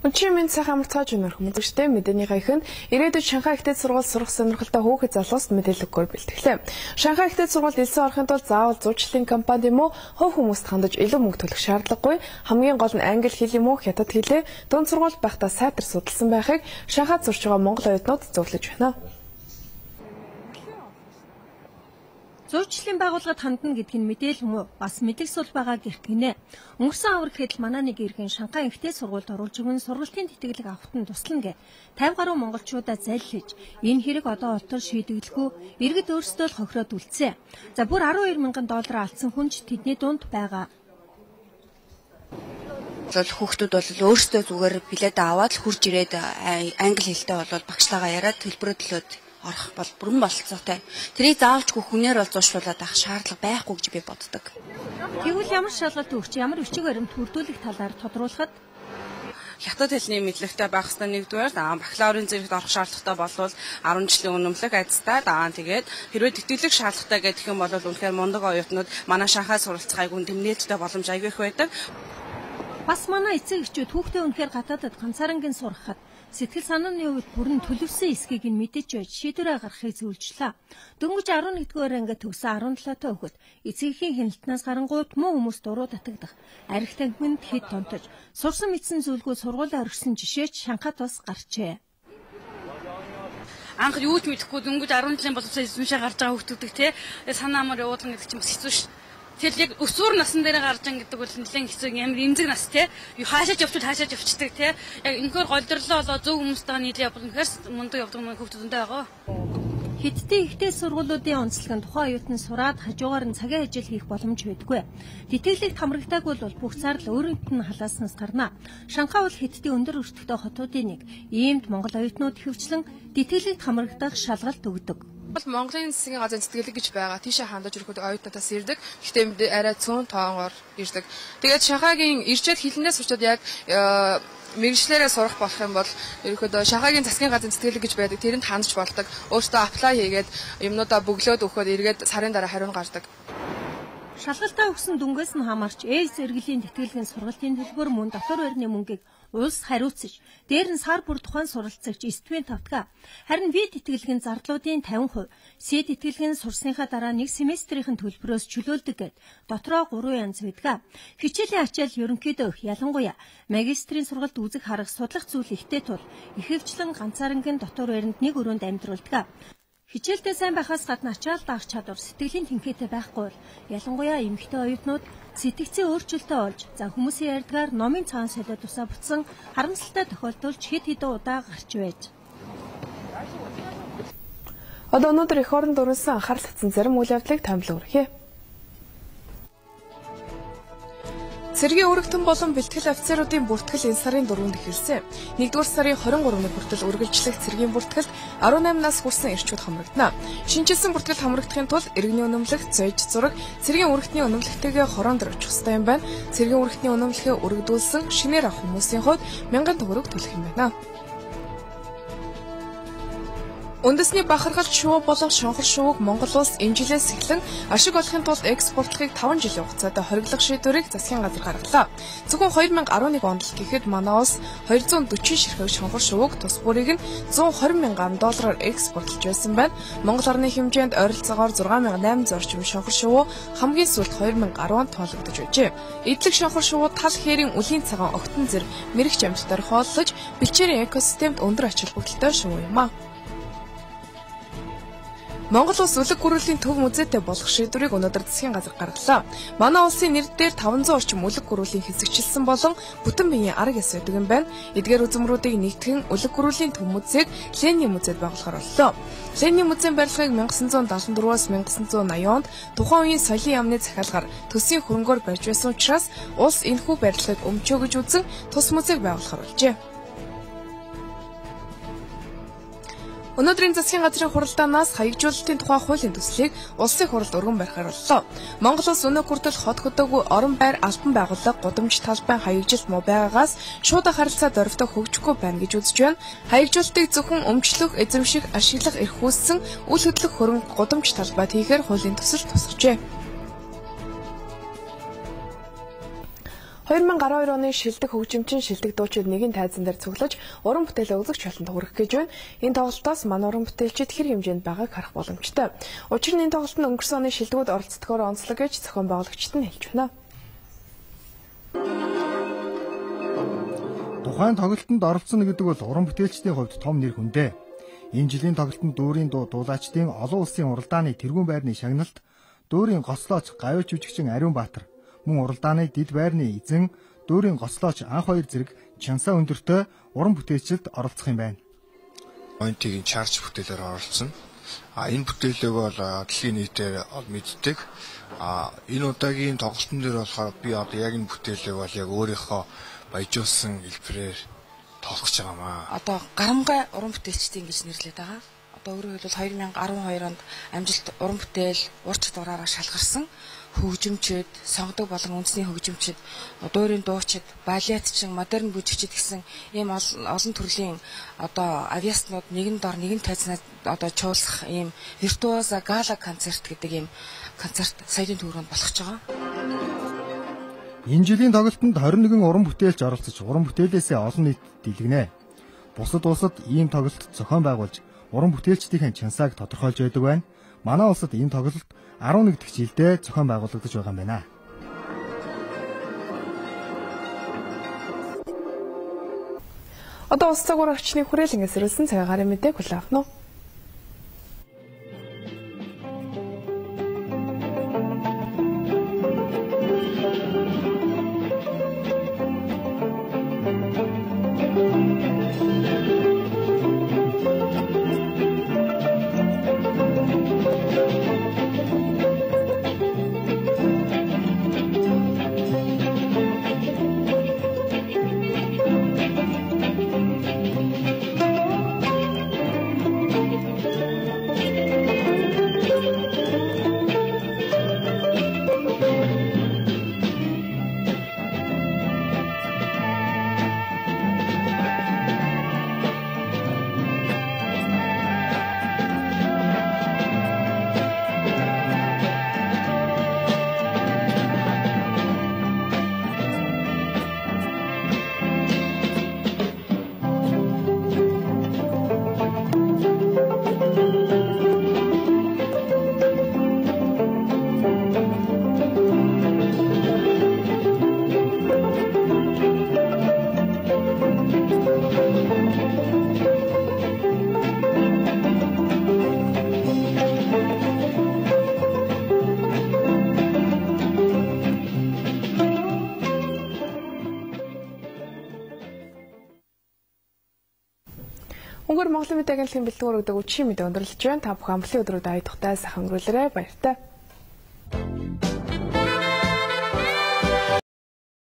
Өчигдөр минь сайхан амарцгааж өнөр хүмүүсттэй мэдээний гайханд ирээдүйд Шанхай ихтэй сургууль сурах сонирхолтой хүүхэд залууст мэдээлэлгээр бэлтгэлээ. Шанхай ихтэй сургуульд элсэн орохын тулд заавал зуучлалын компани юм уу хувь хүмүүст хандаж илүү мөнгө төлөх шаардлагагүй. Хамгийн гол нь англи хэл юм уу хятад хэлээ дунд сургуульд байхдаа сайтар судалсан байхыг Шанхайд сурч байгаа монгол оюутнууд зөвлөж байна. Зурчлалын байгууллагад хандна гэдг нь мэдээлэл мөн бас мэдээлэл сул байгаа гэх гинэ. Өнгөрсөн аврах хэд манай нэг иргэн Шанхай ихтэй сургуульд оруулж өгөн сургалтын тэтгэлэг авахт нь туслана гэ. 50 гаруй монголчуудаа залилж энэ хэрэг одоо олтор шийдэгдэхгүй иргэд өөрсдөө л хохироод үлдсэн. За бүр 12 мянган доллар алдсан хүн ч тэдний дунд байгаа. Хүүхдүүд бол өөрсдөө зүгээр билет аваад л хурж ирээд англи хэлтэй бол багшлаагаа яриад төлбөрөө төлөөд орох бол бүрэн болцоотой. Тэрийг заавалчгүй хүнээр бол зуршуулаад авах шаардлага байхгүй гэж би боддог. Тэгвэл ямар шалгалт өгч ямар өчиг баримт хүрдүүлэх талаар тодруулахад хятад хэлний мэдлэгтэй байх ёстой нэгдүгээр бакалаврын зэрэгт орох шаардлагатай болвол 10 жилийн үнэмлэх айцтай тэгээд хэрвээ тэтгэлэг шаардлагатай гэх юм бол үнэхээр мундаг оюутнууд манай Шанхай суралцах айгуун тэмнэлттэй боломж айгүй их байдаг. Бас манай эцэг эхчүүд хүүхдээ үнэхээр гадаадд ганцаарангийн сургахад сэтгэл санааны хувьд бүрэн төлөвсөн эсхийг нь мэдэж байж шийдвэрээ гаргахыг зөвлөжлээ. Дөнгөж 11-р ангид төгсөн 17-т хүүхэд эцгийн хяналтнаас гарангуут муу хүмүүс дуруу татагдах, арх танхимд хэд тонтож, сурсан мэдсэн зүйлгүй сургуулаа орхисон жишээ ч Шанхайд бас гарчээ. Анх юу ч мэдэхгүй дөнгөж 10 жилийн боловсрол эзэмшээ гарч байгаа хүүхдүүдийг санаа амар явуулна гэдэг чинь бас хэцүү шүү. Тэгэл яг өсвөр насн дээр гарч ин гэдэг бол нэлээд хэцүү ямар эмзэг нас хаашаач явчихдаг яг энэхээр голдрлоо болоо зөв хүмүүстэйгээ нийлээ явбал үнэхээр мундаг явдаг хүүхдүүдтэй байгаа. Хятадын ихтэй сургуулиудын онцлог нь тухайн оюутан сураад хажуугаар нь цагийн ажил хийх боломж байдгүй. Тэтгэлэгт хамрагдаагүй бол бүх зардал өөрөнд нь халааснаас гарна. Шанхай бол Хятадын өндөр өртөгтэй хотуудын нэг. Иймд монгол оюутнууд хөвчлэн тэтгэлэгт хамрагдах шалгалт өгдөг. Монголын засгийн газрын тэтгэлэг гэж байгаа. Тийшээ хандаж ирэхэд оюутнуудаас ирдэг. Гэхдээ арай цөөн тоогоор ирдэг. Тэгээд Шанхайгийн ирчээд хилнээ сурчаад яг мэргэжлээрээ сурах болох юм бол ерөөхдөө Шанхайгийн засгийн газрын тэтгэлэг гэж байдаг. Тэрэнд хандж болдог. Өөртөө аплай хийгээд юмнуудаа бөглөөд өгөхөд эргээд сарын дараа хариу гардаг. Шалгалтаа өгсөн дүнгээс нь хамаарч ээлж зэрэглэлийн тэтгэлгийн сургалтын төлбөр мөн дотор байрны мөнгийг улс хариуцж, дээр нь сар бүр тухайн суралцагч 9-ийн тавтга. Харин V тэтгэлгийн зардлуудын 50%, C тэтгэлгийн сурсныхаа дараа нэг семестрийн төлбөрөөс чөлөөлдөг гэд дотроо 3 янз байдаг. Хичээлийн ачаал ерөнхийдөө ялангуяа магистрийн сургалт үзэг харах судлах зүйл ихтэй тул ихэвчлэн ганцаарангийн дотор байранд нэг өрөөнд амьдруулдаг. Хичээлдээ сайн байхаас гадна ачаал даах чадвар сэтгэлийн тэнхээтэй байхгүй бол ялангуяа эмэгтэй оюутнууд сэтгцийн өөрчлөлтөө олж за хүмүүсийн ярьдгаар номын цаан солиод тусаа бутсан харамсалтай тохиолдолд хэд хэдэн удаа гарч байж. Одоо өнөөдөр эх орнд өрнөсөн анхаарал татсан зарим үйл явдлыг томилон өргөе. Цэргийн өргөтөн болон бэлтгэл офицеруудын бүртгэл энэ сарын 4-нд эхэлсэн. 1-р сарын 23-нд хүртэл үргэлжлэх цэргийн бүртгэлд 18-наас хүрсэн эрчүүд хамрагдана. Шинжилсэн бүртгэл хамрагдахын тулд иргэний үнэмлэх, зойж зураг, цэргийн өргөтний үнэмлэхтэйгээ хороонд очих ёстой юм байна. Цэргийн өргөтний үнэмлэхээ өргөдүүлсэн шинээр авах хүмүүсийн хувьд 1000 төгрөг төлөх юм байна. Үндэсний бахархал шувуу болон шонхор шувууг Монгол улс энэ жилээс эхлэн ашиг олохын тулд экспортлохыг 5 жилийн хугацаанд хориглох шийдвэрийг засгийн газар гаргалаа. Зөвхөн 2011 онд л гэхэд манай улс 240 ширхэг шонхор шувууг тус бүрийг нь 120 мянган доллараар экспортлж байсан байна. Монгол орны хэмжээнд ойролцоогоор 6800 орчим шонхор шувуу хамгийн сүүлд 2010 онд тоологдож байжээ. Идэлэг шонхор шувуу тал хээрийн үлийн цагаан огтон зэрэг мэрэгч амьтдаар хооллож бэлчээрийн экосистемд өндөр ач холбогдолтой шувуу юм а. Монгол улс үлэг гөрүүлийн төв музейтэй болох шийдвэрийг өнөөдөр засгийн газар гаргалаа. Манай улсын нэр дээр 500 орчим үлэг гөрүүлийн хэсэгчилсэн болон бүтэн биеийн арга яс байдаг юм байна. Эдгээр үзмрүүдийг нэгтгэн үлэг гөрүүлийн төв музейг Ленин музейд байгуулахаар боллоо. Ленин музейн барилгыг 1974-аас 1980 онд тухайн үеийн соёлын яамны захиалгаар төсвийн хөрөнгөөр барьж байсан учраас улс энэхүү барилгыг өмчөө гэж үзэн тус музейг байгуулахаар болжээ. Өнөөдрийн засгийн газрын хуралдаанаас хаягжуулалтын тухай хуулийн төслийг улсын хуралд өргөн барихаар боллоо. Монгол улс өнөө хүртэл хот хөдөөгүй орон байр албан байгууллага гудамж талбайн хаягжилт муу байгаагаас шууд харилцаа дөрвтө хөгжихгүй байна гэж үзэж байна. Хаягжуулалтыг зөвхөн өмчлөх, эзэмших, ашиглах эрх үүссэн үл хөдлөх хөрөнгө гудамж талбайд хийхээр хуулийн төсөл тусгажээ. 2012 оны шилдэг хөгжимчин шилдэг дуучид нэгэн тайзан дээр цуглаж уран бүтээлээ үзэгч болонд хүргэх гэж байна. Энэ тоглолтоос манай уран бүтээлчид хэр хэмжээнд байгааг харах боломжтой. Учир нь энэ тоглолтод өнгөрсөн оны шилдэгүүд оролцдогоор онцлог гэж зохион байгуулагчид нь хэлж байна. Тухайн тоглолтод оролцсон гэдэг бол уран бүтээлчдийн хувьд том нэр хүндээ. Энэ жилийн тоглолтод дүүрийн дуулаачдын олон улсын уралдааны тэргүүн байрны шагналт, дүүрийн гоцлооч Гавьяа жүжигчин Ариун Баатар, мөн уралдааны дэд байрны эзэн, дүүрийн гоцлооч Анх хоёр зэрэг чансаа өндөртэй уран бүтээлчид оролцох юм байна. Ойнтгийн чарж бүтээлээр оролцсон. Энэ бүтээлэг бол дэлхийн нийтээр мэддэг. Энэ удаагийн тоглолтын дээр болохоор би одоо яг энэ бүтээлэг бол яг өөрийнхөө баяжуулсан хэлбэрээр тоглох гэж байгаамаа. Одоо гарамгай уран бүтээлчдийн гэж нэрлэдэг байгаа. Одоо өөрөөр хэлбэл 2012 онд амжилт уран бүтээл урч дураараа шалгарсан хөгжимчид, сонгодог болон үндэсний хөгжимчид, дуурийн дуучид, балетчин, модерн бүжигчид гэсэн ийм олон төрлийн одоо авиаснууд нэгэн дор нэгэн тайзнаад одоо чуулгах ийм виртуоза гала концерт гэдэг ийм концерт саяын төвөрөнд болох ч байгаа. Энэ жилийн тоглолтод 21 уран бүтээлч оролцож, уран бүтээлээсээ олон нийт дэлгэнэ. Бусад улсад ийм тоглолт зохион байгуулж, уран бүтээлчдийн чансааг тодорхойлж байдаг байна. Манай улсад энэ тоглолт 11 дахь жилдээ зохион байгуулагдаж байгаа юм байна. Одоо улс цагуур орчны хүрээлэнгээс ирүүлсэн цагаарын мэдээг хүлээн авах нь. Өнгөр Монголын мэдээ агентлагийн бэлтгэр өгдөг үчийн мэдээ өндөрлөж байна. Та бүхэн амблын өдрүүд ая тухтай сайхан өнгөрүүлээрэй. Баяртай.